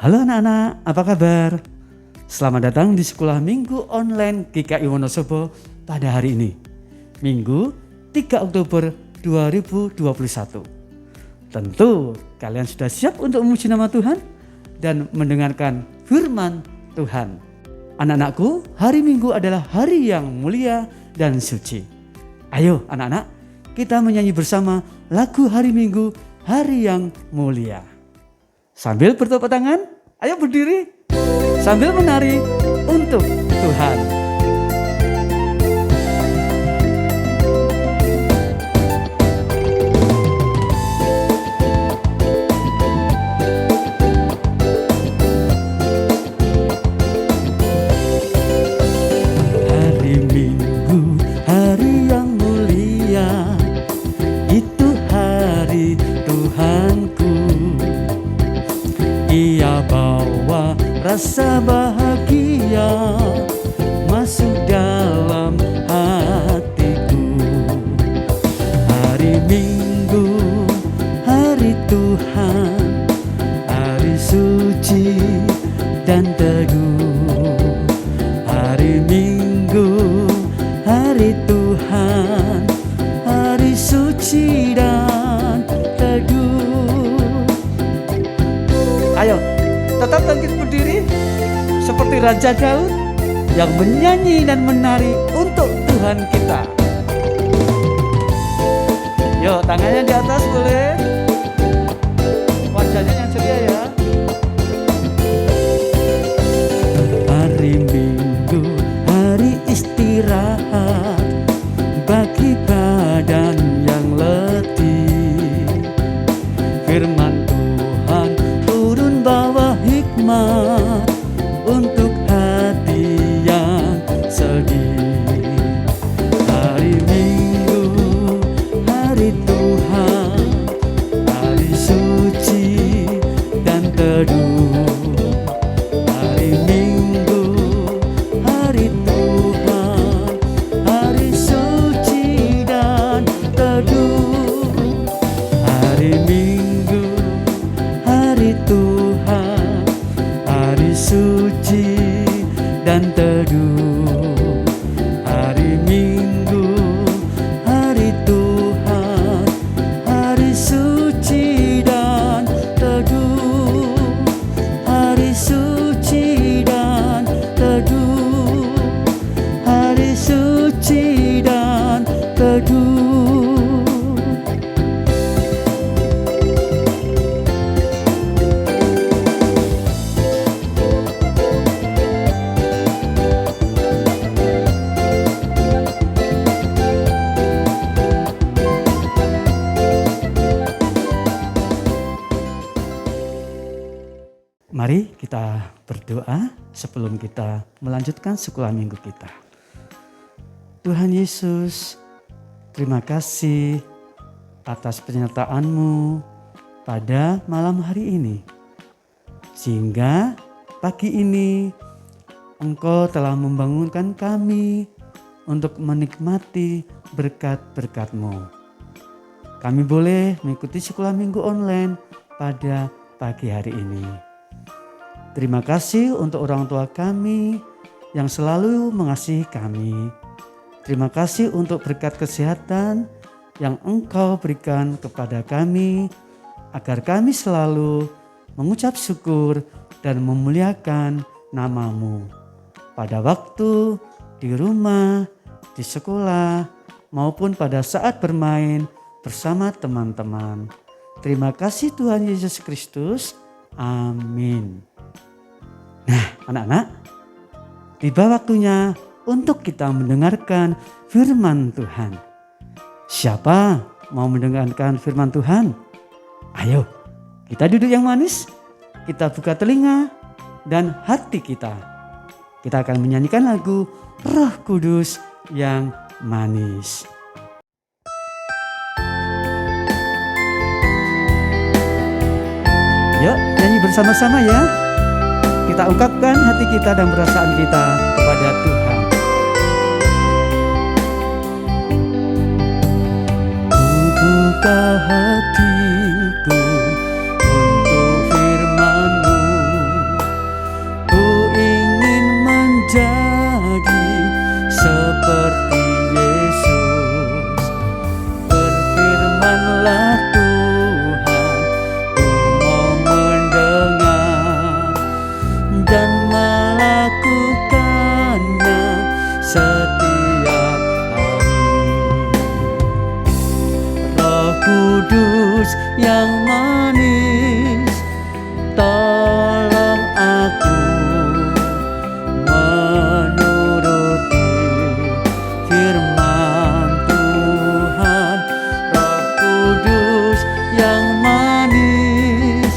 Halo anak-anak, apa kabar? Selamat datang di sekolah minggu online GKI Wonosobo pada hari ini, Minggu 3 Oktober 2021. Tentu kalian sudah siap untuk memuji nama Tuhan dan mendengarkan firman Tuhan. Anak-anakku, hari Minggu adalah hari yang mulia dan suci. Ayo anak-anak, kita menyanyi bersama lagu hari Minggu, hari yang mulia. Sambil bertepuk tangan, ayo berdiri sambil menari untuk Tuhan. Hari Minggu, hari yang mulia, itu hari Tuhanku. Ia bawa rasa bahagia masuk dalam hatiku. Hari Minggu, hari Tuhan, hari suci dan teduh. Hari Minggu, hari Tuhan, hari suci dan teduh. Ayo, tetap bangkit berdiri seperti Raja Daud yang menyanyi dan menari untuk Tuhan kita. Yuk, tangannya di atas boleh. Wajahnya yang ceria ya. Hari Minggu, hari istirahat bagi badan yang letih. Firman Tuhan turun bawa hikmat untuk hati yang sedih. Hari Minggu, hari Tuhan, hari suci dan teduh. Hari Minggu, hari Tuhan, hari suci dan teduh. Hari Minggu, hari Tuhan, hari suci dan teduh. Hari Minggu, hari Tuhan, hari suci dan teduh. Hari suci dan teduh. Hari suci dan teduh. Mari kita berdoa sebelum kita melanjutkan sekolah minggu kita. Tuhan Yesus, terima kasih atas penyertaan-Mu pada malam hari ini. Sehingga pagi ini Engkau telah membangunkan kami untuk menikmati berkat-berkat-Mu. Kami boleh mengikuti sekolah minggu online pada pagi hari ini. Terima kasih untuk orang tua kami yang selalu mengasihi kami. Terima kasih untuk berkat kesehatan yang Engkau berikan kepada kami, agar kami selalu mengucap syukur dan memuliakan nama-Mu pada waktu di rumah, di sekolah, maupun pada saat bermain bersama teman-teman. Terima kasih Tuhan Yesus Kristus. Amin. Nah, anak-anak, tiba waktunya untuk kita mendengarkan firman Tuhan. Siapa mau mendengarkan firman Tuhan? Ayo, kita duduk yang manis, kita buka telinga dan hati kita. Kita akan menyanyikan lagu Roh Kudus yang manis. Yuk, nyanyi bersama-sama ya. Kita ungkapkan hati kita dan perasaan kita kepada Tuhan. Buka hatiku untuk firman-Mu. Kudus yang manis, tolong aku menuruti firman Tuhan. Roh Kudus yang manis,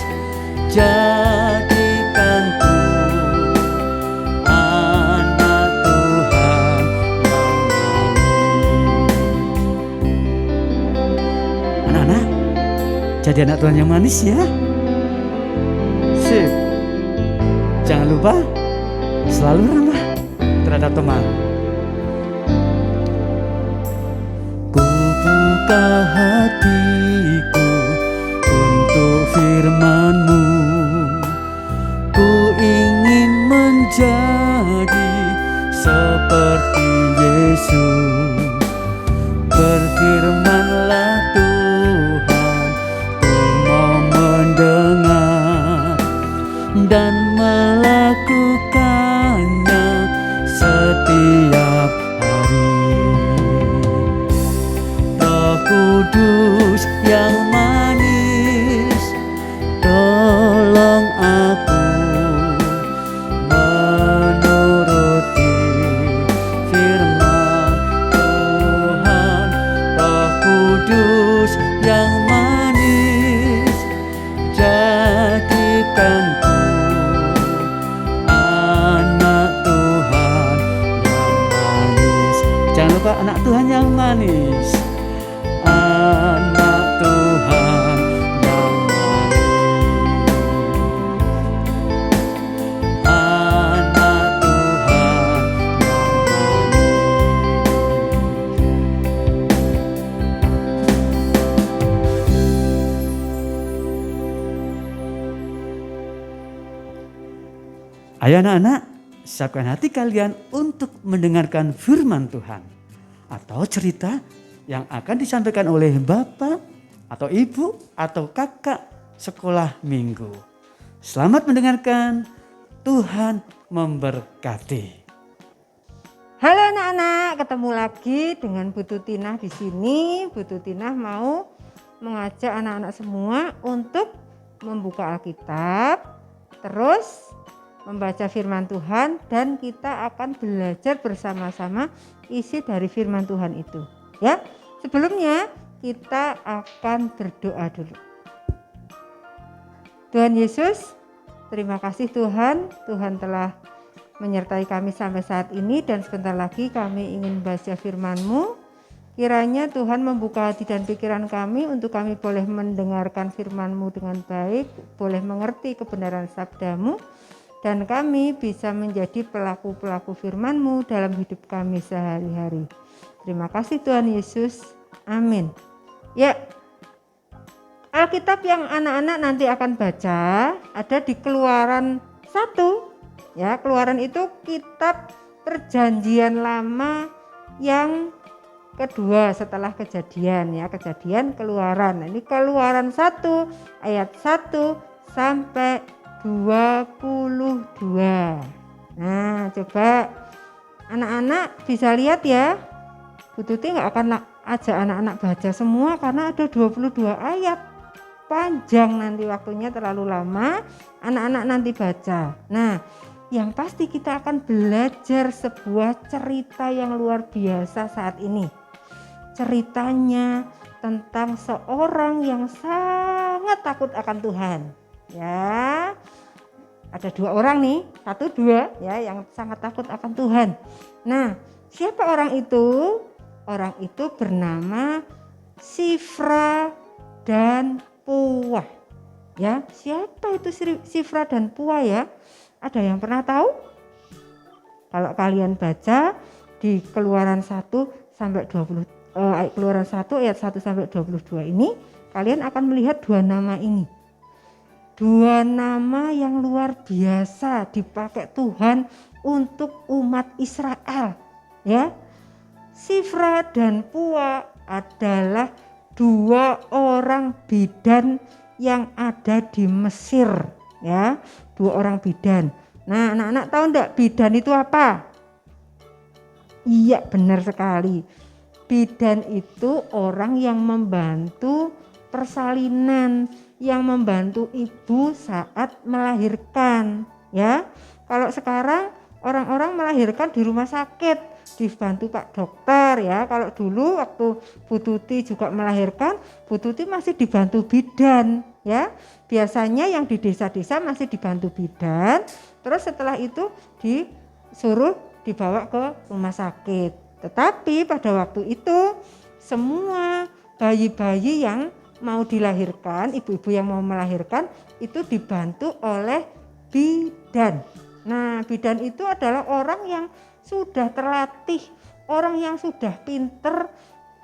jadikanku anak Tuhan yang manis. Anak-anak, jadi anak Tuhan yang manis ya. Sip. Jangan lupa selalu ramah terhadap teman. Ku buka hatiku untuk firman-Mu. Ku ingin menjadi seperti Yesus. Berfirmanlah Tuhan, ku mau mendengar dan melakukannya setiap hari. Roh Kudus yang manis, tolong aku menuruti firman Tuhan. Roh Kudus yang manis, jadikanku anak Tuhan yang manis. Jangan lupa anak Tuhan yang manis. Anak Tuhan yang manis. Anak Tuhan yang manis. Ayo anak-anak, siapkan hati kalian untuk mendengarkan firman Tuhan atau cerita yang akan disampaikan oleh Bapak atau Ibu atau Kakak sekolah minggu. Selamat mendengarkan, Tuhan memberkati. Halo anak-anak, ketemu lagi dengan Bu Tutinah di sini. Bu Tutinah mau mengajak anak-anak semua untuk membuka Alkitab, terus membaca firman Tuhan, dan kita akan belajar bersama-sama isi dari firman Tuhan itu. Ya, sebelumnya kita akan berdoa dulu. Tuhan Yesus, terima kasih Tuhan. Tuhan telah menyertai kami sampai saat ini, dan sebentar lagi kami ingin baca firman-Mu. Kiranya Tuhan membuka hati dan pikiran kami untuk kami boleh mendengarkan firman-Mu dengan baik, boleh mengerti kebenaran sabda-Mu, dan kami bisa menjadi pelaku-pelaku firman-Mu dalam hidup kami sehari-hari. Terima kasih Tuhan Yesus. Amin. Ya, Alkitab yang anak-anak nanti akan baca ada di Keluaran 1. Ya, Keluaran itu kitab Perjanjian Lama yang kedua setelah Kejadian, ya, Kejadian Keluaran. Nah, ini Keluaran 1 ayat 1 sampai 22. Nah, coba anak-anak bisa lihat ya. Bu Tuti nggak akan ajak anak-anak baca semua karena ada 22 ayat. Panjang nanti waktunya, terlalu lama. Anak-anak nanti baca. Nah, yang pasti kita akan belajar sebuah cerita yang luar biasa saat ini. Ceritanya tentang seorang yang sangat takut akan Tuhan. Ya, ada 2 orang nih, 1, 2 ya, yang sangat takut akan Tuhan. Nah, siapa orang itu? Orang itu bernama Shifra dan Puah. Ya, siapa itu Shifra dan Puah ya? Ada yang pernah tahu? Kalau kalian baca di Keluaran 1 sampai 20 Keluaran 1 ayat 1 sampai 22 ini, kalian akan melihat 2 nama ini. 2 nama yang luar biasa dipakai Tuhan untuk umat Israel, ya. Shifra dan Puah adalah 2 orang bidan yang ada di Mesir, ya. 2 orang bidan. Nah, anak-anak tahu enggak bidan itu apa? Iya, benar sekali. Bidan itu orang yang membantu persalinan yang membantu ibu saat melahirkan, ya. Kalau sekarang orang-orang melahirkan di rumah sakit dibantu Pak Dokter, ya. Kalau dulu waktu Bu Tuti juga melahirkan, Bu Tuti masih dibantu bidan, ya. Biasanya yang di desa-desa masih dibantu bidan, terus setelah itu disuruh dibawa ke rumah sakit. Tetapi pada waktu itu semua bayi-bayi yang mau dilahirkan, ibu-ibu yang mau melahirkan itu dibantu oleh bidan. Nah, bidan itu adalah orang yang sudah terlatih, orang yang sudah pinter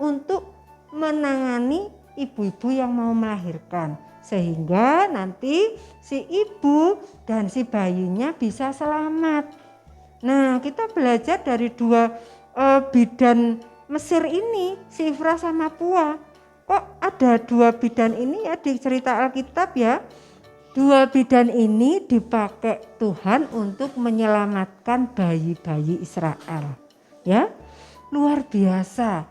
untuk menangani ibu-ibu yang mau melahirkan, sehingga nanti si ibu dan si bayinya bisa selamat. Nah, kita belajar dari dua bidan Mesir ini, Shifra sama Pua. Kok ada dua bidan ini ya di cerita Alkitab ya? Dua bidan ini dipakai Tuhan untuk menyelamatkan bayi-bayi Israel. Ya, luar biasa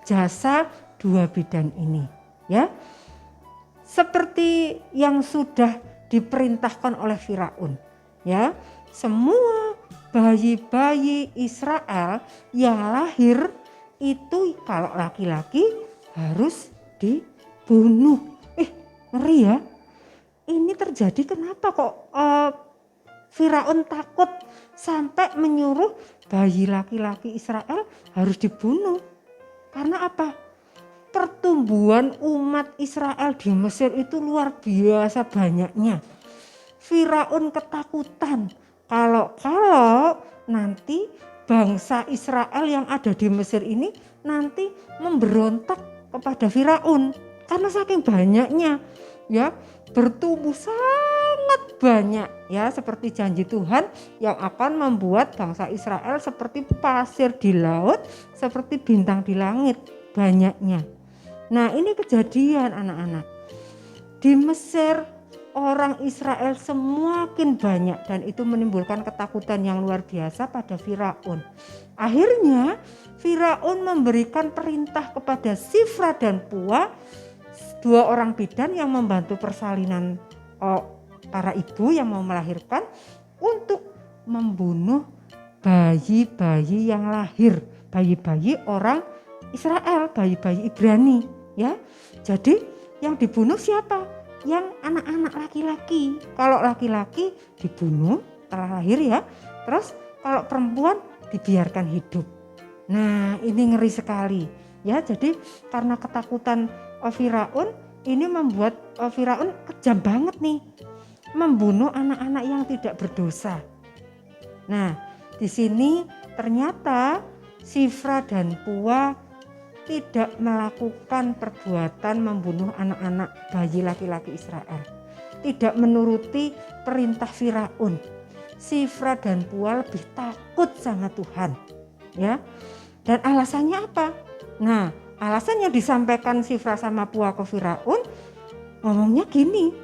jasa dua bidan ini. Ya, seperti yang sudah diperintahkan oleh Firaun. Ya, semua bayi-bayi Israel yang lahir itu kalau laki-laki harus dibunuh. Ngeri ya. Ini terjadi kenapa kok Firaun takut sampai menyuruh bayi laki-laki Israel harus dibunuh? Karena apa? Pertumbuhan umat Israel di Mesir itu luar biasa banyaknya. Firaun ketakutan kalau nanti bangsa Israel yang ada di Mesir ini nanti memberontak kepada Firaun karena saking banyaknya, ya, bertumbuh sangat banyak, ya, seperti janji Tuhan yang akan membuat bangsa Israel seperti pasir di laut, seperti bintang di langit banyaknya. Nah, ini kejadian anak-anak di Mesir. Orang Israel semakin banyak dan itu menimbulkan ketakutan yang luar biasa pada Firaun. Akhirnya Firaun memberikan perintah kepada Shifra dan Pua, dua orang bidan yang membantu persalinan para ibu yang mau melahirkan, untuk membunuh bayi-bayi yang lahir, bayi-bayi orang Israel, bayi-bayi Ibrani, ya. Jadi yang dibunuh siapa? Yang anak-anak laki-laki. Kalau laki-laki dibunuh setelah lahir, ya. Terus kalau perempuan dibiarkan hidup. Nah, ini ngeri sekali, ya. Jadi karena ketakutan Firaun, ini membuat Firaun kejam banget nih, membunuh anak-anak yang tidak berdosa. Nah, di sini ternyata Shifra dan Pua tidak melakukan perbuatan membunuh anak-anak bayi laki-laki Israel, tidak menuruti perintah Firaun. Shifra dan Pua lebih takut sama Tuhan, ya. Dan alasannya apa? Nah, alasan yang disampaikan Shifra sama Pua ke Firaun, ngomongnya gini,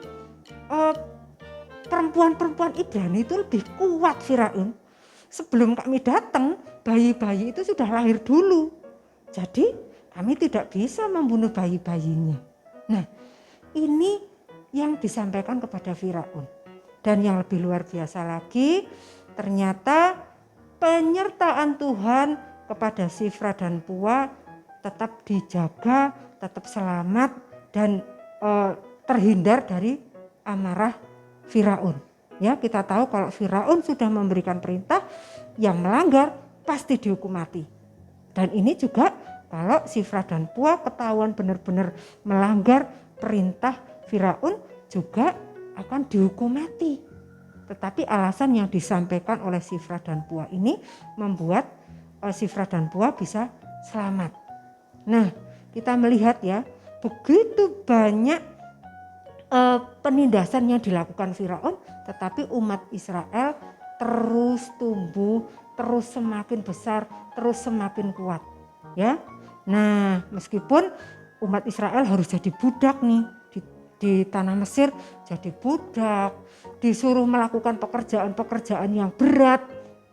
perempuan-perempuan Ibrani itu lebih kuat Firaun. Sebelum kami datang, bayi-bayi itu sudah lahir dulu. Jadi kami tidak bisa membunuh bayi-bayinya. Nah, ini yang disampaikan kepada Firaun. Dan yang lebih luar biasa lagi, ternyata penyertaan Tuhan kepada Shifra dan Pua tetap dijaga, tetap selamat, dan terhindar dari amarah Firaun. Ya, kita tahu kalau Firaun sudah memberikan perintah, yang melanggar pasti dihukum mati. Dan ini juga kalau Shifra dan Pua ketahuan benar-benar melanggar perintah Firaun, juga akan dihukum mati. Tetapi alasan yang disampaikan oleh Shifra dan Pua ini membuat Shifra dan Pua bisa selamat. Nah, kita melihat ya, begitu banyak penindasan yang dilakukan Firaun, tetapi umat Israel terus tumbuh, terus semakin besar, terus semakin kuat, ya. Nah, meskipun umat Israel harus jadi budak nih di tanah Mesir, jadi budak, disuruh melakukan pekerjaan-pekerjaan yang berat,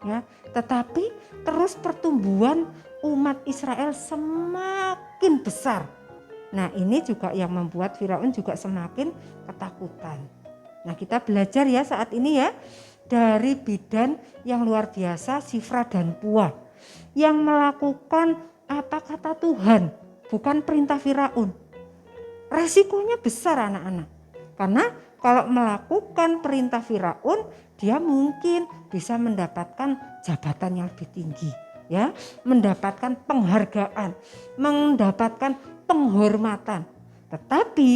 ya, tetapi terus pertumbuhan umat Israel semakin besar, Nah ini juga yang membuat Firaun juga semakin ketakutan. Nah kita belajar ya saat ini ya dari bidan yang luar biasa, Sifra dan Puah, yang melakukan apa kata Tuhan, bukan perintah Firaun. Resikonya besar anak-anak, karena kalau melakukan perintah Firaun, dia mungkin bisa mendapatkan jabatan yang lebih tinggi, ya, mendapatkan penghargaan, mendapatkan penghormatan. Tetapi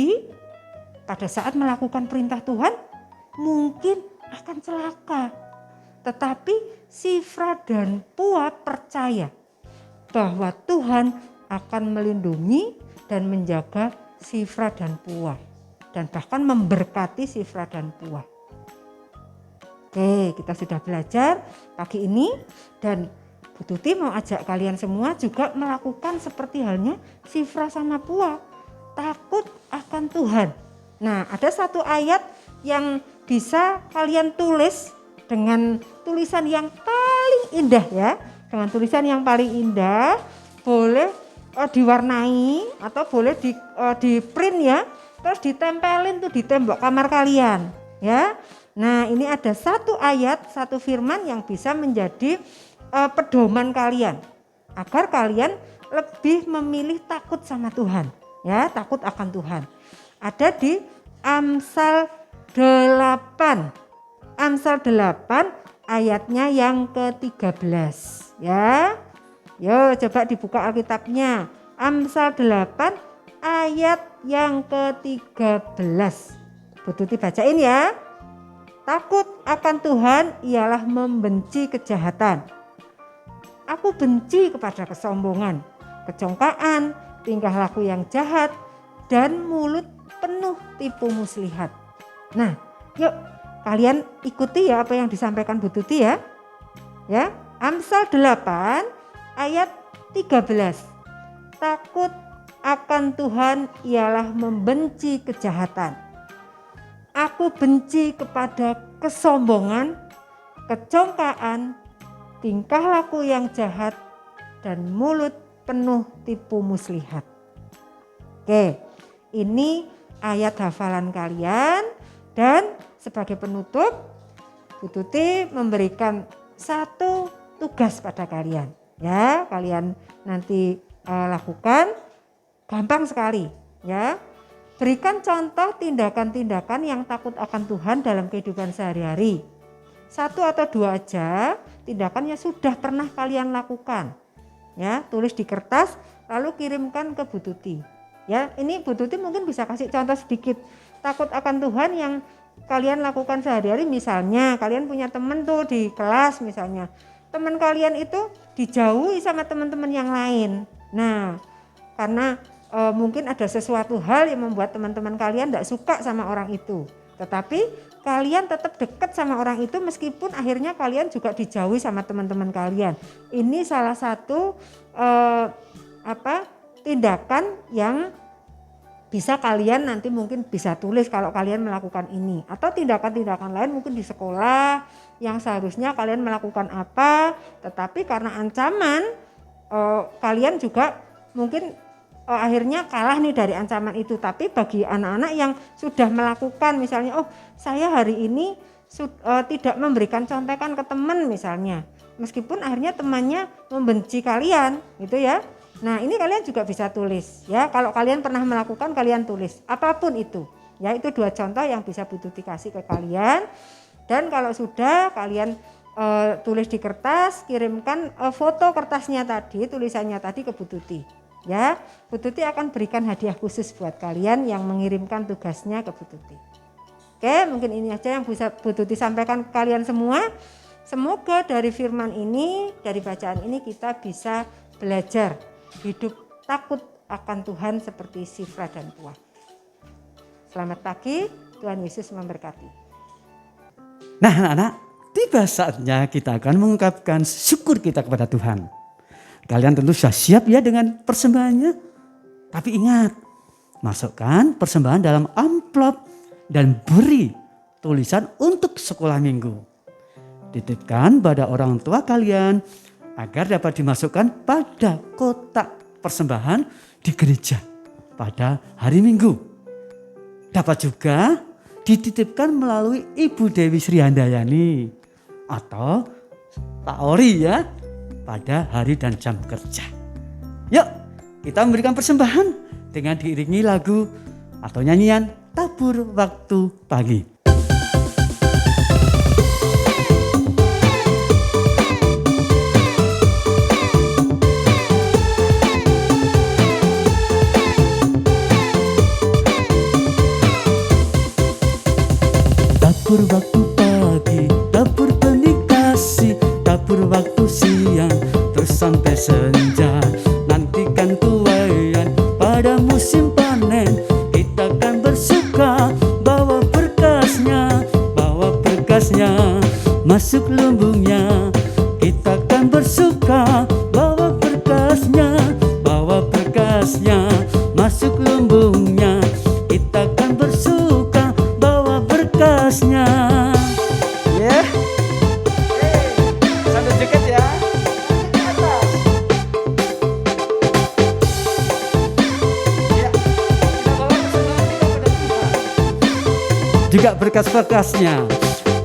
pada saat melakukan perintah Tuhan mungkin akan celaka. Tetapi Sifra dan Puah percaya bahwa Tuhan akan melindungi dan menjaga Sifra dan Puah, dan bahkan memberkati Sifra dan Puah. Oke, kita sudah belajar pagi ini, dan Bu Tuti mau ajak kalian semua juga melakukan seperti halnya Sifra sama Puah, takut akan Tuhan. Nah, ada satu ayat yang bisa kalian tulis dengan tulisan yang paling indah ya. Dengan tulisan yang paling indah, boleh diwarnai atau boleh di print ya, terus ditempelin tuh di tembok kamar kalian ya. Nah ini ada satu ayat, satu firman yang bisa menjadi pedoman kalian agar kalian lebih memilih takut sama Tuhan ya, takut akan Tuhan. Ada di Amsal 8 ayatnya yang ke-13 ya. Yo coba dibuka Alkitabnya, Amsal 8 ayat yang ke-13. Bu Tuti bacain ya. Takut akan Tuhan ialah membenci kejahatan. Aku benci kepada kesombongan, kecongkaan, tingkah laku yang jahat, dan mulut penuh tipu muslihat. Nah yuk kalian ikuti ya apa yang disampaikan Bu Tuti ya. Ya, Amsal 8 ayat 13. Takut akan Tuhan ialah membenci kejahatan. Aku benci kepada kesombongan, kecongkaan, tingkah laku yang jahat, dan mulut penuh tipu muslihat. Oke, ini ayat hafalan kalian, dan sebagai penutup Bu Tuti memberikan satu tugas pada kalian. Ya, kalian nanti lakukan, gampang sekali ya. Berikan contoh tindakan-tindakan yang takut akan Tuhan dalam kehidupan sehari-hari. 1 atau 2 aja tindakan yang sudah pernah kalian lakukan. Ya, tulis di kertas lalu kirimkan ke Bu Tuti. Ya, ini Bu Tuti mungkin bisa kasih contoh sedikit takut akan Tuhan yang kalian lakukan sehari-hari. Misalnya kalian punya teman tuh di kelas misalnya. Teman kalian itu dijauhi sama teman-teman yang lain. Nah, karena mungkin ada sesuatu hal yang membuat teman-teman kalian tidak suka sama orang itu. Tetapi kalian tetap dekat sama orang itu meskipun akhirnya kalian juga dijauhi sama teman-teman kalian. Ini salah satu tindakan yang bisa kalian nanti mungkin bisa tulis kalau kalian melakukan ini. Atau tindakan-tindakan lain mungkin di sekolah yang seharusnya kalian melakukan apa, tetapi karena ancaman kalian juga mungkin akhirnya kalah nih dari ancaman itu. Tapi bagi anak-anak yang sudah melakukan misalnya, saya hari ini tidak memberikan contekan ke teman misalnya, meskipun akhirnya temannya membenci kalian gitu ya. Nah ini kalian juga bisa tulis ya, kalau kalian pernah melakukan kalian tulis apapun itu ya. Itu 2 contoh yang bisa Bu Tuti kasih ke kalian. Dan kalau sudah kalian tulis di kertas, kirimkan foto kertasnya tadi, tulisannya tadi ke Bu Tuti ya. Bu Tuti akan berikan hadiah khusus buat kalian yang mengirimkan tugasnya ke Bu Tuti. Oke, mungkin ini aja yang bisa Bu Tuti sampaikan ke kalian semua. Semoga dari firman ini, dari bacaan ini kita bisa belajar hidup takut akan Tuhan seperti Sifra dan Puah. Selamat pagi, Tuhan Yesus memberkati. Nah anak-anak, tiba saatnya kita akan mengungkapkan syukur kita kepada Tuhan. Kalian tentu sudah siap ya dengan persembahannya. Tapi ingat, masukkan persembahan dalam amplop dan beri tulisan untuk sekolah minggu. Titipkan pada orang tua kalian agar dapat dimasukkan pada kotak persembahan di gereja. pada hari Minggu. Dapat juga dititipkan melalui Ibu Dewi Sri Handayani atau Pak Ori ya pada hari dan jam kerja. Yuk kita memberikan persembahan dengan diiringi lagu atau nyanyian Tabur Waktu Pagi. Tabur waktu pagi, tabur benih kasih, tabur waktu siang, terus sampai senja. Nantikan tuaian pada musim panen, kita akan bersuka bawa berkasnya, masuk lumbungnya. Kita akan bersuka bawa berkasnya, masuk lumbungnya. Kita akan bersuka bawa berkasnya. Ya, sambil joget ya. Juga berkas-berkasnya.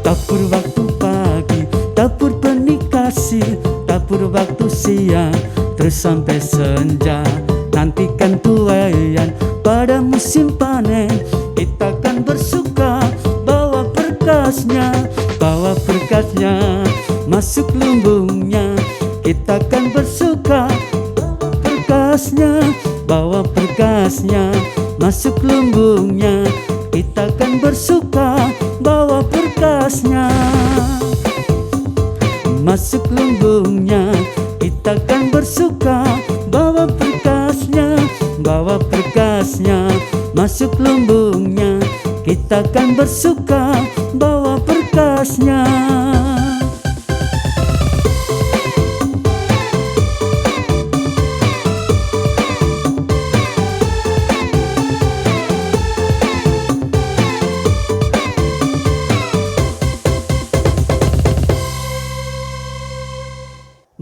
Tabur waktu pagi, tabur benih kasih, tabur waktu siang, terus sampai senja. Nantikan tuaian pada musim panen, kita akan bersuka bawa berkasnya, masuk lumbungnya. Kita akan bersuka bawa berkasnya, masuk lumbungnya. Kita akan bersuka bawa berkasnya, masuk lumbungnya. Kita akan bersuka bawa berkasnya, masuk lumbungnya. Kita akan bersuka bawa berkasnya.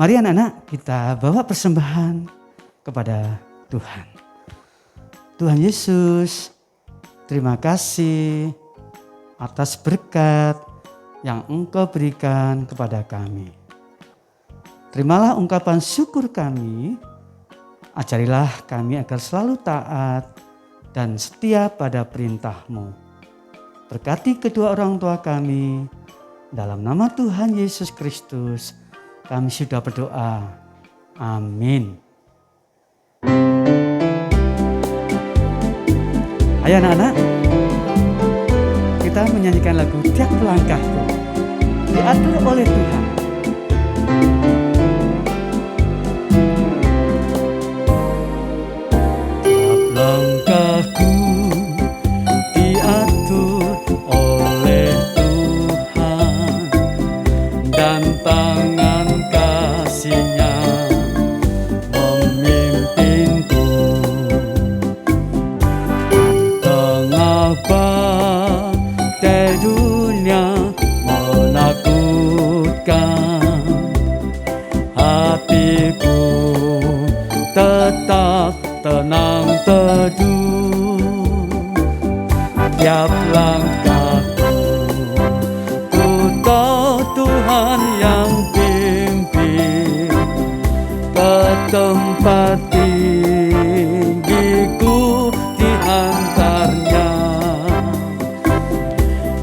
Mari anak-anak kita bawa persembahan kepada Tuhan. Tuhan Yesus, terima kasih atas berkat yang Engkau berikan kepada kami. Terimalah ungkapan syukur kami, ajarilah kami agar selalu taat dan setia pada perintah-Mu. Berkati kedua orang tua kami, dalam nama Tuhan Yesus Kristus, kami sudah berdoa. Amin. Ayo anak-anak, kita menyanyikan lagu Tiap Langkahku, diatur oleh Tuhan. Tiap langkahku diatur oleh Tuhan, dan tangan kasih-Nya memimpinku. Tengah badai dunia menakutkan, hatiku tetap tenang teduh. Tiap langkahku ku tahu Tuhan yang pimpin, ke tempat tinggiku diantarnya,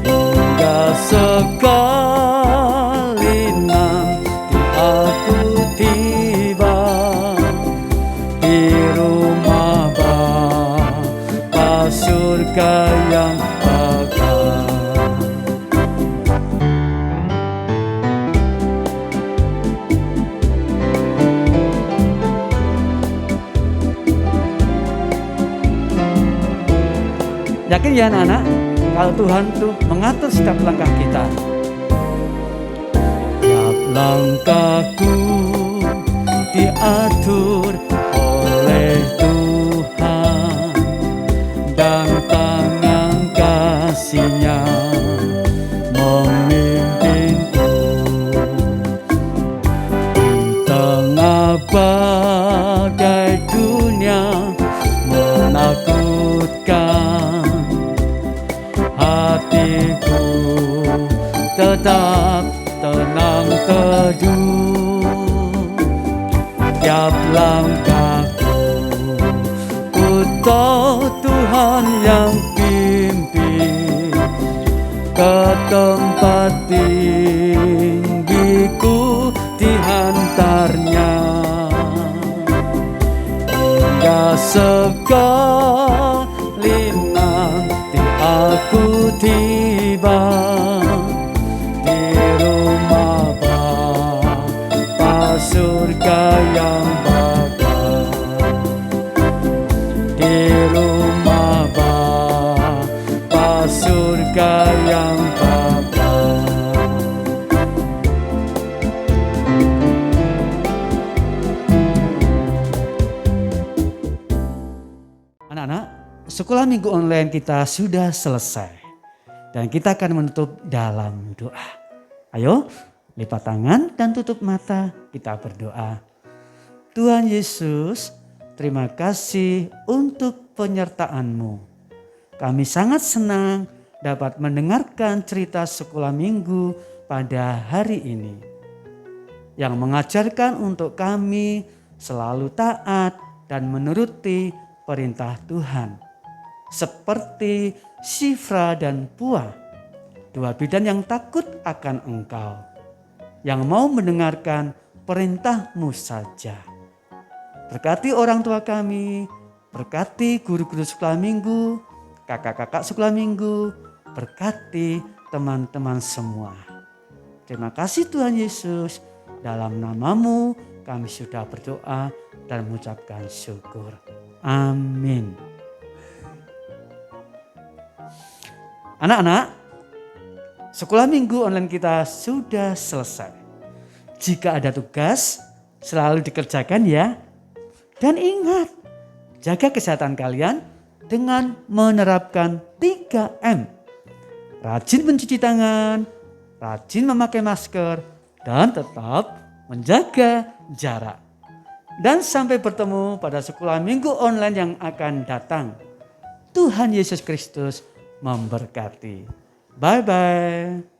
hingga sekali nanti aku tiba di rumah Bapa surga yang kekal. Yakin ya anak-anak, kalau Tuhan tuh mengatur setiap langkah kita. Tiap langkahku diatur oleh Tuhan, dan tangan kasih-Nya memimpinku. Di tengah badai dunia menakutkan, menakutkan. Hatiku tetap tenang teduh, tiap langkahku ku tahu Tuhan yang pimpin ke tempat tinggiku dihantarnya, hingga sekali nanti aku tiba di rumah Bapa surga yang bakal, di rumah Bapa surga yang bakal. Anak-anak, sekolah minggu online kita sudah selesai dan kita akan menutup dalam doa. Ayo, lipat tangan dan tutup mata, kita berdoa. Tuhan Yesus, terima kasih untuk penyertaan-Mu. Kami sangat senang dapat mendengarkan cerita sekolah minggu pada hari ini, yang mengajarkan untuk kami selalu taat dan menuruti perintah Tuhan. Seperti Shifra dan Pua, dua bidan yang takut akan Engkau, yang mau mendengarkan perintah-Mu saja. Berkati orang tua kami, berkati guru-guru sekolah minggu, kakak-kakak sekolah minggu, berkati teman-teman semua. Terima kasih Tuhan Yesus, dalam nama-Mu kami sudah berdoa dan mengucapkan syukur. Amin. Anak-anak, sekolah minggu online kita sudah selesai. Jika ada tugas, selalu dikerjakan ya. Dan ingat, jaga kesehatan kalian dengan menerapkan 3M. Rajin mencuci tangan, rajin memakai masker, dan tetap menjaga jarak. Dan sampai bertemu pada sekolah minggu online yang akan datang. Tuhan Yesus Kristus memberkati. Bye-bye.